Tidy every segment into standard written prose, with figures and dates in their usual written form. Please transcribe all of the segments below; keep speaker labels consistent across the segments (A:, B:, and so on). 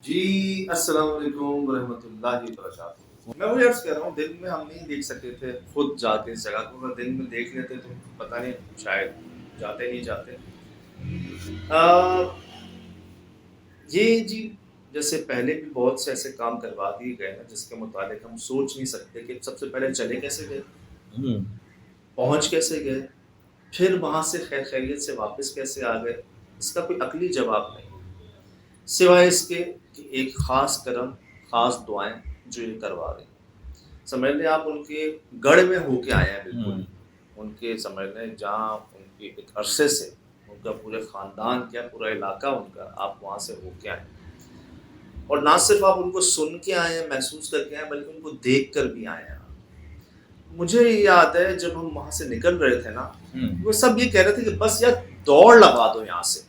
A: जी, अस्सलाम वालेकुम रहमतुल्लाहि वबरकातुहू। मैं वही अर्ज़ कर रहा हूँ, दिन में हम नहीं देख सकते थे खुद जाके इस जगह को, अगर दिन में देख लेते तो पता नहीं शायद जाते नहीं जाते। अ, ये जी जैसे पहले भी बहुत से ऐसे काम करवा दिए गए हैं जिसके मुताबिक हम सोच नहीं सकते कि सबसे पहले चले कैसे गए,
B: हुँ,
A: पहुँच कैसे गए, फिर वहाँ से खैर खैरियत से वापस कैसे आ गए, इसका कोई अक़ली जवाब नहीं। सिवाय इसके कि एक ख़ास करम, ख़ास दुआएँ जो ये करवा रहे हैं। समझ लें आप उनके गढ़ में होके आए हैं बिल्कुल।
B: हुँ,
A: उनके समझ लें जहाँ उनके एक अरसे से उनका पूरे ख़ानदान क्या पूरा इलाका उनका आप वहाँ से होके आए हैं। और ना सिर्फ़ आप उनको सुन के आए हैं, महसूस करके आए हैं बल्कि उनको देख कर भी आए हैं आप। मुझे ये याद है जब हम वहाँ से निकल रहे थे ना,
B: हुँ,
A: वो सब ये कह रहे थे कि बस यार दौड़ लगा दो यहाँ से।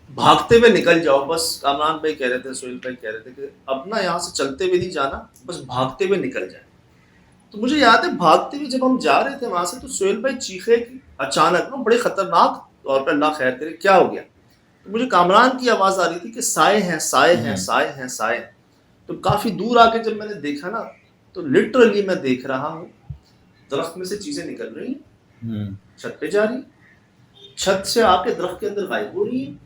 A: भागते हुए निकल जाओ बस। कामरान भाई कह रहे थे, सोहेल भाई कह रहे थे कि अब ना यहाँ से चलते हुए नहीं जाना, बस भागते हुए निकल जाएँ। तो मुझे याद है भागते हुए जब हम जा रहे थे वहाँ से तो सोहेल भाई चीखे कि अचानक ना बड़े खतरनाक तौर पे, अल्लाह खैर करे, क्या हो गया? तो मुझे कामरान की आवाज़ आ रही थी कि साए हैं, साए हैं,
B: हुँ,
A: साए हैं, साए हैं। तो काफ़ी दूर आके जब मैंने देखा ना, तो लिटरली मैं देख रहा हूँ, दरख्त में से चीज़ें निकल रही हैं,
B: हुँ।
A: छत पे जा रही हैं, छत से आके दरख्त के अंदर गायब हो रही हैं।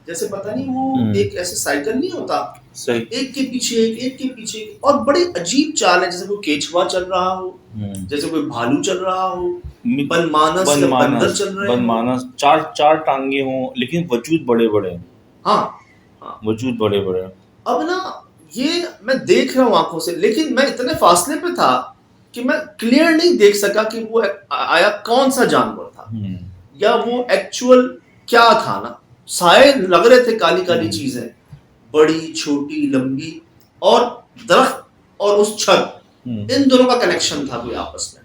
A: जैसे पता नहीं वो
B: हुँ,
A: एक ऐसे साइकिल नहीं होता,
B: सही।
A: एक के पीछे एक के पीछे एक, और बड़ी अजीब चाल है, जैसे कोई केचुआ चल रहा हो,
B: हुँ।
A: जैसे कोई भालू चल रहा हो,
B: मि
A: बनमानस या बंदर
B: बनमानस
A: चल रहे हो।
B: बनमानस 4 टाँगे हों, लेकिन वजूद बड़े-बड़े हैं,
A: हाँ, हाँ।
B: वजूद बड़े-बड़े हैं।
A: अब ना ये मैं देख रहा हूँ आँखों से, लेकिन मैं इतने फासले पे था कि मैं क्लियर नहीं देख सका कि वो आया कौन-सा जानवर था
B: हुँ,
A: या वो एक्चुअल क्या था ना। साए लग रहे थे, काली-काली
B: हुँ,
A: चीज़ें, बड़ी, छोटी, लंबी, और दरख़्त और उस छत,
B: हुँ।
A: इन दोनों का कनेक्शन था कोई आपस में।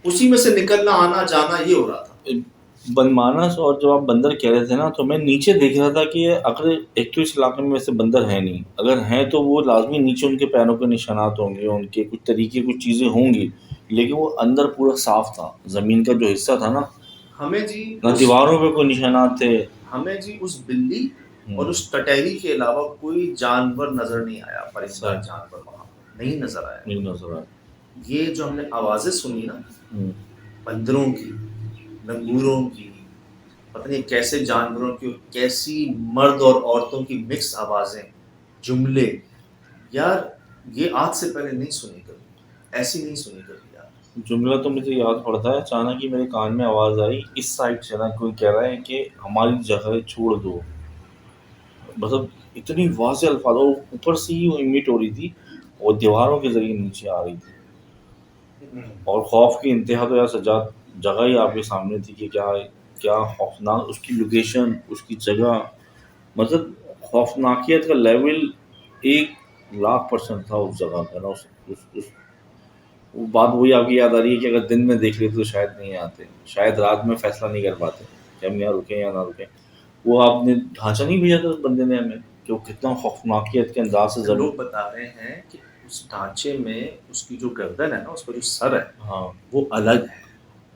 A: उसी में से निकलना, आना, जाना ये हो रहा था।
B: ए, बनमानस और जब आप बंदर कह रहे थे ना, तो मैं नीचे देख रहा था कि अगर एक तो इस इलाके में वैसे बंदर हैं नहीं, अगर हैं तो वो लाज़मी नीचे उनके पैरों के निशानात होंगे, उनके कुछ तरीके, कुछ चीज़ें होंगी, लेकिन वो अंदर पूरा साफ़ था। ज़मीन का जो हिस्सा था ना,
A: हमें जी
B: ना
A: उस
B: दीवारों पे कोई निशानात थे।
A: हमें जी उस बिल्ली और
B: हुँ,
A: उस टटहरी के अलावा कोई जानवर नज़र नहीं आया, परिंदा
B: सही,
A: जानवर वहाँ पर नहीं नज़र आया।
B: नहीं नज़र आया।
A: ये जो हमने आवाज़ें सुनी ना,
B: हुँ,
A: बंदरों की, लंगूरों की, पता नहीं कैसे जानवरों की, और कैसी मर्द और औरतों की मिक्स आवाज़ें, जुमले, यार ये आज से पहले नहीं सुनी कभी, ऐसी नहीं सुनी कभी यार।
B: जुमला तो मुझे याद पड़ता है, अचानक ही मेरे कान में आवाज़ आई, इस साइड से ना कोई कह रहा है कि हमारी जगह छोड़ दो। मतलब इतनी वाज़ेह अल्फ़ाज़, और ऊपर से ही वो इमिट हो रही थी और दीवारों के ज़रिए नीचे आ रही थी।
A: हुँ,
B: और खौफ़ की इंतहा तो यार सज्जाद, जगह ही आपके सामने थी कि क्या क्या खौफ़नाक उसकी लोकेशन, उसकी जगह, मतलब खौफ़नाकियत का लेवल 1,00,000% था उस जगह का ना, उस वो बात वही आपकी याद आ रही है कि अगर दिन में देख लेते तो शायद नहीं आते। शायद रात में फ़ैसला नहीं कर पाते कि हम यहाँ रुकें या ना रुकें। वो आपने ढाँचा नहीं भेजा था उस बंदे ने हमें, कि वो कितना खौफ़नाकियत के अंदाज़ से
A: लोग बता रहे हैं कि उस ढांचे में उसकी जो गर्दन है ना, उसका जो सर है,
B: हाँ,
A: वो अलग है।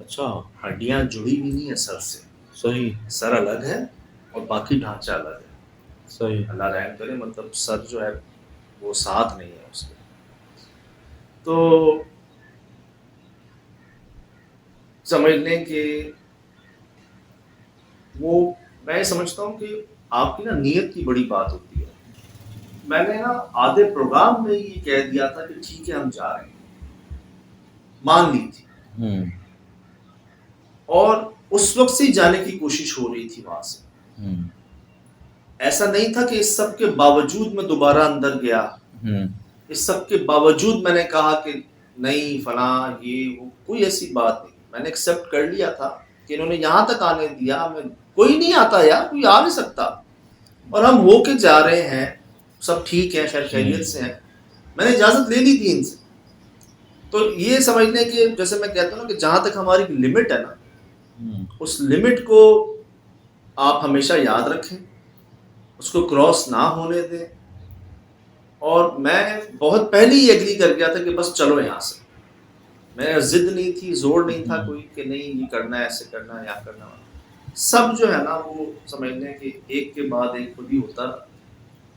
B: अच्छा,
A: हड्डियाँ जुड़ी हुई नहीं है सर से।
B: सही,
A: सर अलग है और बाकी ढांचा अलग है।
B: सही।
A: अल्लाह रहम करे, मतलब सर जो है वो साथ नहीं है उसके। तो समझ लें कि वो, मैं समझता हूँ कि आपकी ना नीयत की बड़ी बात होती है। मैंने ना आधे प्रोग्राम में ये कह दिया था कि ठीक है हम जा रहे हैं, मान ली थी,
B: हुँ,
A: और उस वक़्त से ही जाने की कोशिश हो रही थी वहाँ से।
B: हुँ,
A: ऐसा नहीं था कि इस सब के बावजूद मैं दोबारा अंदर गया,
B: हुँ,
A: इस सब के बावजूद मैंने कहा कि नहीं फलां ये वो, कोई ऐसी बात नहीं। मैंने एक्सेप्ट कर लिया था कि इन्होंने यहाँ तक आने दिया, मैं कोई नहीं आता यार, कोई आ नहीं सकता, और हम होके जा रहे हैं, सब ठीक है, खैर
B: हुँ,
A: खैरियत से हैं। मैंने इजाज़त ले ली थी इनसे। तो ये समझ लें कि जैसे मैं कहता हूँ ना कि जहाँ तक हमारी लिमिट है ना,
B: हुँ,
A: उस लिमिट को आप हमेशा याद रखें, उसको क्रॉस ना होने दें। और मैं बहुत पहले ही एग्री कर गया था कि बस चलो यहाँ से। मैं जिद नहीं थी, जोर नहीं था कोई कि नहीं ये करना है, ऐसे करना है, या करना है। सब जो है ना वो समझ लें कि एक के बाद एक खुद ही होता रहा,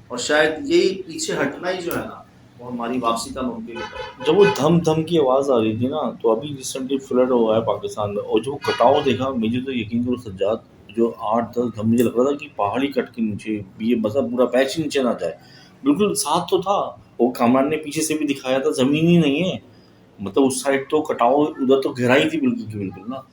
A: और शायद यही पीछे हटना ही जो है ना वो हमारी वापसी का मुमकिन होता है।
B: जब वो धम धम की आवाज़ आ रही थी ना, तो अभी रिसेंटली फ्लड हुआ है पाकिस्तान में, और जो कटाव देखा, मुझे तो यकीन करो सज्जाद, जो 8-10 घम, मुझे लग रहा था कि पहाड़ी कट के नीचे ये मतलब पूरा पैच ही नीचे ना जाए। बिल्कुल साथ तो था, वो कामरान ने पीछे से भी दिखाया था, ज़मीन ही नहीं है, मतलब उस साइड तो कटाव, उधर तो गहराई थी बिल्कुल की बिल्कुल ना।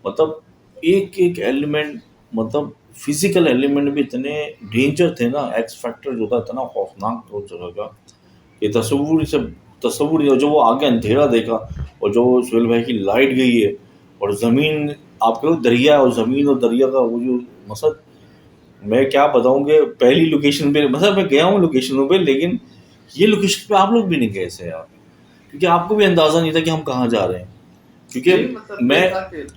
B: मतलब एक एक एलिमेंट, मतलब फिजिकल एलिमेंट भी इतने डेंजर थे ना, एक्स फैक्टर जो था इतना खौफनाक था उस जगह का, ये तस्वुर जो वो आगे अंधेरा देखा, और जो सुहेल भाई की लाइट गई है, और ज़मीन, आप कहो दरिया और ज़मीन और दरिया का वो जो मसद, मैं क्या बताऊँ कि पहली लोकेशन पे, मतलब मैं गया हूँ लोकेशनों पे, लेकिन ये लोकेशन पे आप लोग भी नहीं गए थे यार, क्योंकि आपको भी अंदाज़ा नहीं था कि हम कहाँ जा रहे हैं। क्योंकि
A: जी, मतलब ये
B: मैं
A: था कि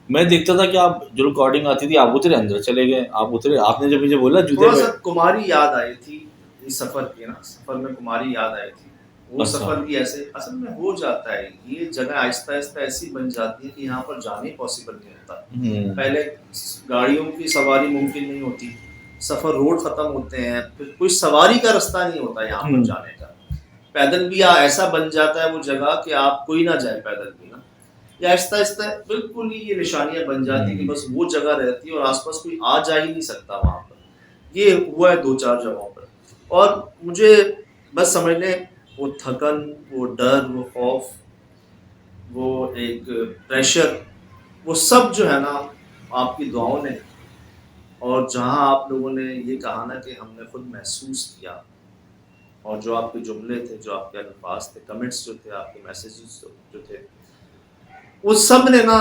B: मैं देखता था कि आप जो रिकॉर्डिंग आती थी, आप उतरे अंदर चले गए, आप उतरे, आपने जब मुझे बोला जूते
A: थोड़ा
B: पे।
A: सा कुमारी याद आई थी इस सफर की ना, सफर में कुमारी याद आई थी। वो
B: अच्छा।
A: सफर भी ऐसे असल में हो जाता है, ये जगह आहिस्ता आहिस्ता ऐसी बन जाती है कि यहाँ पर जाने पॉसिबल नहीं होता। पहले गाड़ियों की सवारी मुमकिन नहीं होती, सफर रोड खत्म होते हैं, फिर कोई सवारी का रास्ता नहीं होता यहाँ पर जाने का। पैदल भी ऐसा बन जाता है वो जगह कि आप कोई ना जाए पैदल भी ना, या आहिस्ता आहिस्ता बिल्कुल ही ये निशानियां बन जाती है कि बस वो जगह रहती है और आसपास कोई आ जा ही नहीं सकता वहां पर। ये हुआ है 2-4 जगहों पर, और मुझे बस समझ लें वो थकन, वो डर, वो खौफ, वो एक प्रेशर, वो सब जो है ना आपकी दुआओं ने, और जहां आप लोगों ने ये कहा ना कि हमने खुद महसूस किया, और जो आपके जुमले थे, जो आपके अल्फाज थे, कमेंट्स जो थे, आपके मैसेजेस जो थे, वो सब ने ना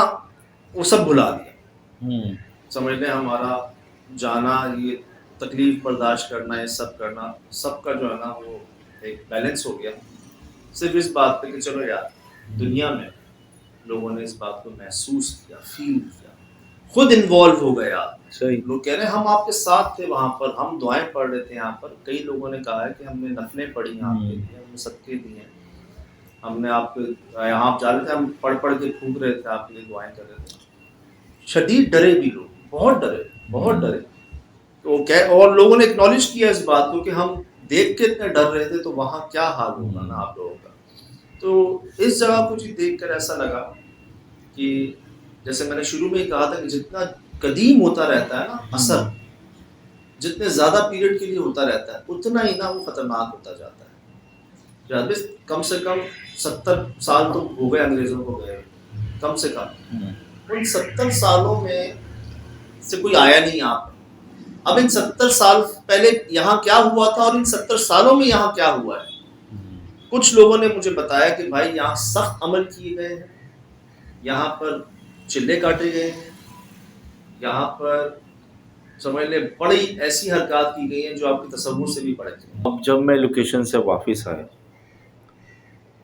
A: वो सब भुला दिया। समझ लें हमारा जाना, ये तकलीफ बर्दाश्त करना, ये सब करना, सबका जो है ना वो एक बैलेंस हो गया सिर्फ इस बात पे कि चलो यार दुनिया में लोगों ने इस बात को महसूस किया, फील किया, खुद इन्वॉल्व हो गया।
B: सही।
A: लोग कह रहे हैं हम आपके साथ थे वहां पर, हम दुआएं पढ़ रहे थे यहाँ पर। कई लोगों ने कहा है कि हमने नफलें पढ़ी आपके लिए, हमने सदके दिए, हमने आपके यहाँ आप जा रहे थे, हम पढ़ पढ़ के फूंक रहे थे, आपके लिए दुआएं कर रहे थे। शदीद डरे भी लोग, बहुत डरे, बहुत डरे। तो क्या, और लोगों ने एक्नॉलेज किया इस बात को कि हम देख के इतने डर रहे थे, तो वहां क्या हाल होगा ना आप लोगों का। तो इस जगह को जी देख कर ऐसा लगा कि जैसे मैंने शुरू में ही कहा था कि जितना कदीम होता रहता है ना असर, जितने ज्यादा पीरियड के लिए होता रहता है, उतना ही ना वो खतरनाक होता जाता है। कम से कम 70 साल तो हो गए अंग्रेजों को गए, कम से कम उन 70 सालों में से कोई आया नहीं यहाँ पर। अब इन 70 साल पहले यहाँ क्या हुआ था और इन 70 सालों में यहाँ क्या हुआ है। कुछ लोगों ने मुझे बताया कि भाई यहाँ सख्त अमल किए गए हैं, यहाँ पर चिल्ले काटे गए हैं, यहाँ पर समझ ले बड़ी ऐसी हरकत की गई हैं जो आपके तसव्वुर से भी बढ़ गई।
B: अब जब मैं लोकेशन से वापस आया,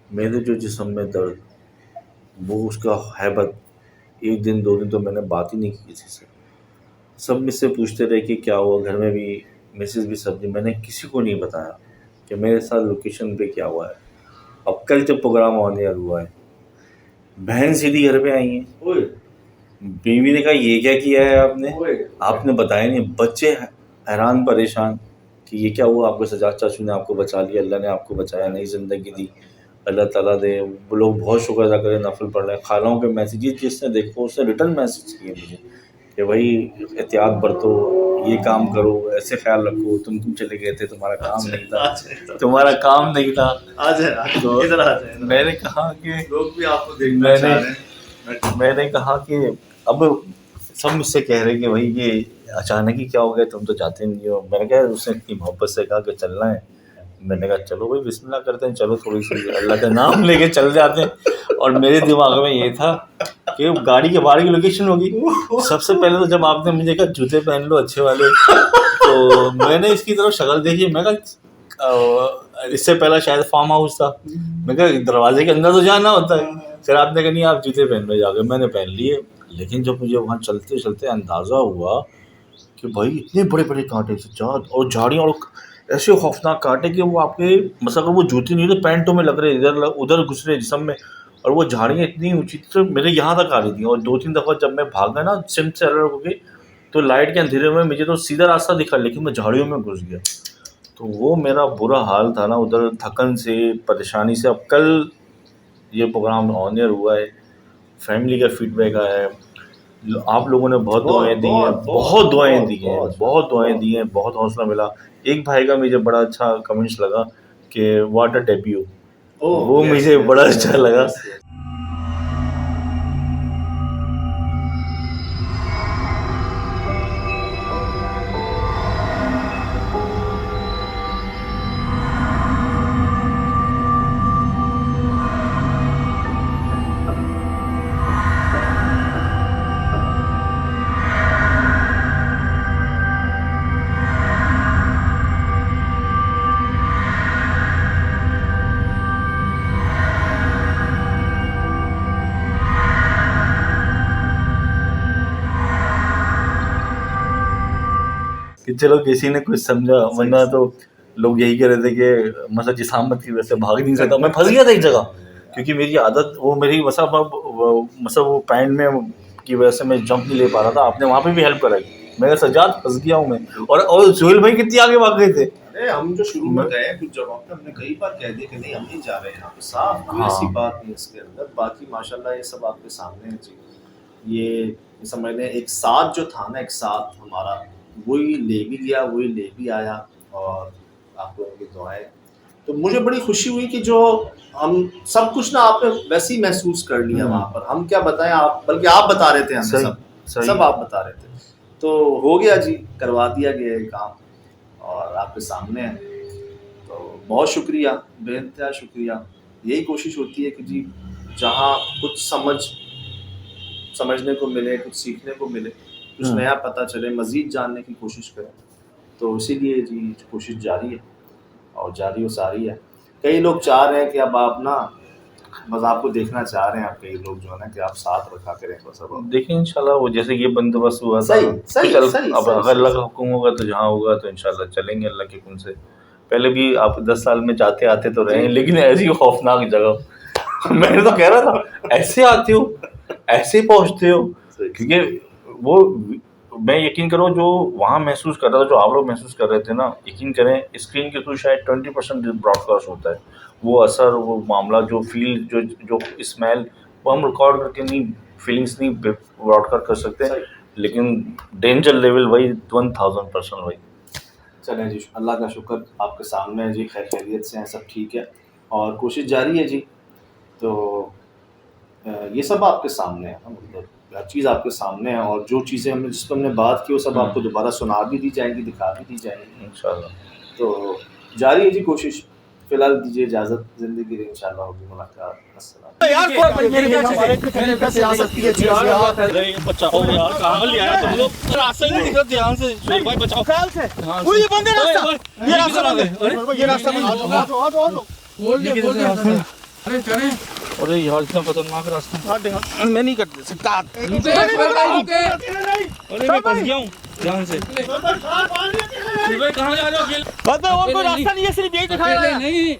B: मेरे जो जिस्म में दर्द, वो उसका हैबत, 1 दिन 2 दिन तो मैंने बात ही नहीं की किसी से। सब मुझसे पूछते रहे कि क्या हुआ, घर में भी मिसेज़ भी, सब ने, मैंने किसी को नहीं बताया कि मेरे साथ लोकेशन पे क्या हुआ है। अब कल जब प्रोग्राम ऑन एयर हुआ है, बहन सीधी घर पे आई हैं,
A: ओए
B: बीवी ने कहा ये क्या किया है आपने,
A: ओए
B: आपने बताया नहीं। बच्चे हैरान परेशान कि ये क्या हुआ, आपको सजाद चाचू ने आपको बचा लिया, अल्लाह ने आपको बचाया, नई ज़िंदगी दी, अल्लाह ताला दे। वो लोग बहुत शुक्र अदा करें, नफल पढ़ रहे हैं। खालाओं के मैसेजेस जिसने देखो उसने रिटर्न मैसेज किए मुझे कि भाई एहतियात बरतो, ये काम करो, ऐसे ख्याल रखो, तुम चले गए थे, तुम्हारा काम नहीं था, तुम्हारा काम नहीं था।
A: आ जाए
B: तो
A: इधर आ जाए,
B: मैंने कहा कि
A: लोग भी आपको देखना चाह रहे हैं।
B: मैंने कहा कि अब सब मुझसे कह रहे हैं कि भाई ये अचानक ही क्या हो गया, तुम तो जाते नहीं हो। मैंने कहा उसने इतनी मोहब्बत से कहा कि चलना है, मैंने कहा चलो भाई बिस्मिल्लाह करते हैं, चलो थोड़ी सी अल्लाह का नाम लेके चल जाते हैं। और मेरे दिमाग में ये था कि गाड़ी के बाहर की लोकेशन होगी। सबसे पहले तो जब आपने मुझे कहा जूते पहन लो अच्छे वाले, तो मैंने इसकी तरफ शक्ल देखी, मैं कहा इससे पहला शायद फार्म हाउस था, मैं कहा दरवाजे के अंदर तो जाना होता है। फिर आपने कहा नहीं आप जूते पहन लो जाके, मैंने पहन लिए। लेकिन जब मुझे वहाँ चलते चलते अंदाज़ा हुआ कि भाई इतने बड़े बड़े कांटे सज्जाद, और झाड़ियाँ, और ऐसे खौफनाक काटे कि वो आपके मतलब अगर वो जूती नहीं तो पैंटों में लग रहे, इधर उधर घुस रहे जिस्म में, और वो झाड़ियाँ इतनी ऊंची थी तो मेरे यहाँ तक आ रही थी। और 2-3 दफ़ा जब मैं भागा ना सिम से अलग होके, तो लाइट के अंधेरे में मुझे तो सीधा रास्ता दिखा, लेकिन मैं झाड़ियों में घुस गया। तो वो मेरा बुरा हाल था ना उधर, थकन से, परेशानी से। अब कल ये प्रोग्राम ऑन एयर हुआ है, फैमिली का फीडबैक आया है, आप लोगों ने बहुत दुआएं दी हैं, बहुत दुआएं दी हैं, बहुत दुआएं दी हैं, बहुत हौसला मिला। एक भाई का मुझे बड़ा अच्छा कमेंट्स लगा कि व्हाट अ डेब्यू, वो मुझे बड़ा अच्छा लगा। कि चलो किसी ने कुछ समझा, वरना तो लोग यही कह रहे थे कि मतलब जिसामत की वजह से भाग नहीं सकता। मैं फंस गया था एक जगह, क्योंकि मेरी आदत वो मेरी मतलब वो पैंट में की वजह से मैं जंप नहीं ले पा रहा था। आपने वहाँ पे भी हेल्प कराई, मैं सज्जाद फंस गया हूँ मैं। और सोहेल भाई कितनी आगे भाग गए थे।
A: अरे हम जो शुरू में गए कुछ जगहों पे हमने कई बार कह दिया कि नहीं हम नहीं जा रहे यहाँ पे, साफ कोई ऐसी बात नहीं इसके अंदर। बाकी माशाल्लाह ये सब आपके सामने है जी। ये समझ लें एक साथ जो था ना, एक साथ हमारा, वही ले भी गया वही ले भी आया, और आप लोगों की दुआएं। तो मुझे बड़ी खुशी हुई कि जो हम सब कुछ ना आपने वैसे ही महसूस कर लिया वहाँ पर। हम क्या बताएं, आप बल्कि आप बता रहे थे हमें, सब आप बता रहे थे। तो हो गया जी, करवा दिया गया ये काम और आपके सामने है। तो बहुत शुक्रिया, बेइंतहा शुक्रिया। यही कोशिश होती है कि जी जहाँ कुछ समझने को मिले, कुछ सीखने को मिले, कुछ नया पता चले, मज़ीद जानने की कोशिश करें। तो इसीलिए जी कोशिश जारी है और जारी व सारी है। कई लोग चाह रहे हैं कि अब आप ना, बस आपको देखना चाह रहे हैं, आप कई लोग जो है ना कि आप साथ रखा करें बस। अब
B: देखिए इंशाल्लाह वो जैसे ये बंदोबस्त हुआ था,
A: सही
B: अब अगर अल्लाह का हुक्म होगा तो जहाँ होगा तो इंशाल्लाह चलेंगे अल्लाह के हुक्म से। पहले भी आप 10 साल में जाते आते तो रहे, लेकिन ऐसी खौफनाक जगह मैंने तो कह रहा था ऐसे आते हो, ऐसे पहुँचते हो, क्योंकि वो मैं यकीन करो जो वहाँ महसूस कर रहा था, जो आप लोग महसूस कर रहे थे ना, यकीन करें स्क्रीन के थ्रू शायद 20% ब्रॉडकास्ट होता है। वो असर, वो मामला, जो फील, जो स्मेल, वो हम रिकॉर्ड करके नहीं, फीलिंग्स नहीं ब्रॉडकास्ट कर सकते, लेकिन डेंजर लेवल वही 1000% वही।
A: चलें जी, अल्लाह का शुक्र आपके सामने है जी, खैर खैरियत से हैं, सब ठीक है और कोशिश जारी है जी। तो ये सब आपके सामने है, मतलब हर चीज़ आपके सामने है, और जो चीज़ें हमने जिस पर हमने बात की वो सब आपको दोबारा सुना भी दी जाएंगी, दिखा भी दी जाएंगी
B: इंशाल्लाह।
A: तो जारी है जी कोशिश। फिलहाल दीजिए इजाज़त, ज़िंदगी में इंशाल्लाह होगी मुलाकात। अस्सलाम।
C: यार मेरे कैसे आ सकती है यार, बचाओ यार, कहां ले आया तुम लोग? रास्ता ही नहीं दिख रहा, ध्यान से शोर भाई, बचाओ ख्याल से। वो ये बंद है रास्ता, ये रास्ता बंद है, ये रास्ता बंद है। आओ बोल दे। अरे चले, अरे यार इतना खतरनाक रास्ता, मैं नहीं कर सकता। अरे मैं फंस गया हूँ, ध्यान से। भाई कहाँ जा रहे हो? और कोई रास्ता नहीं है, सिर्फ यही दिखाया है। नहीं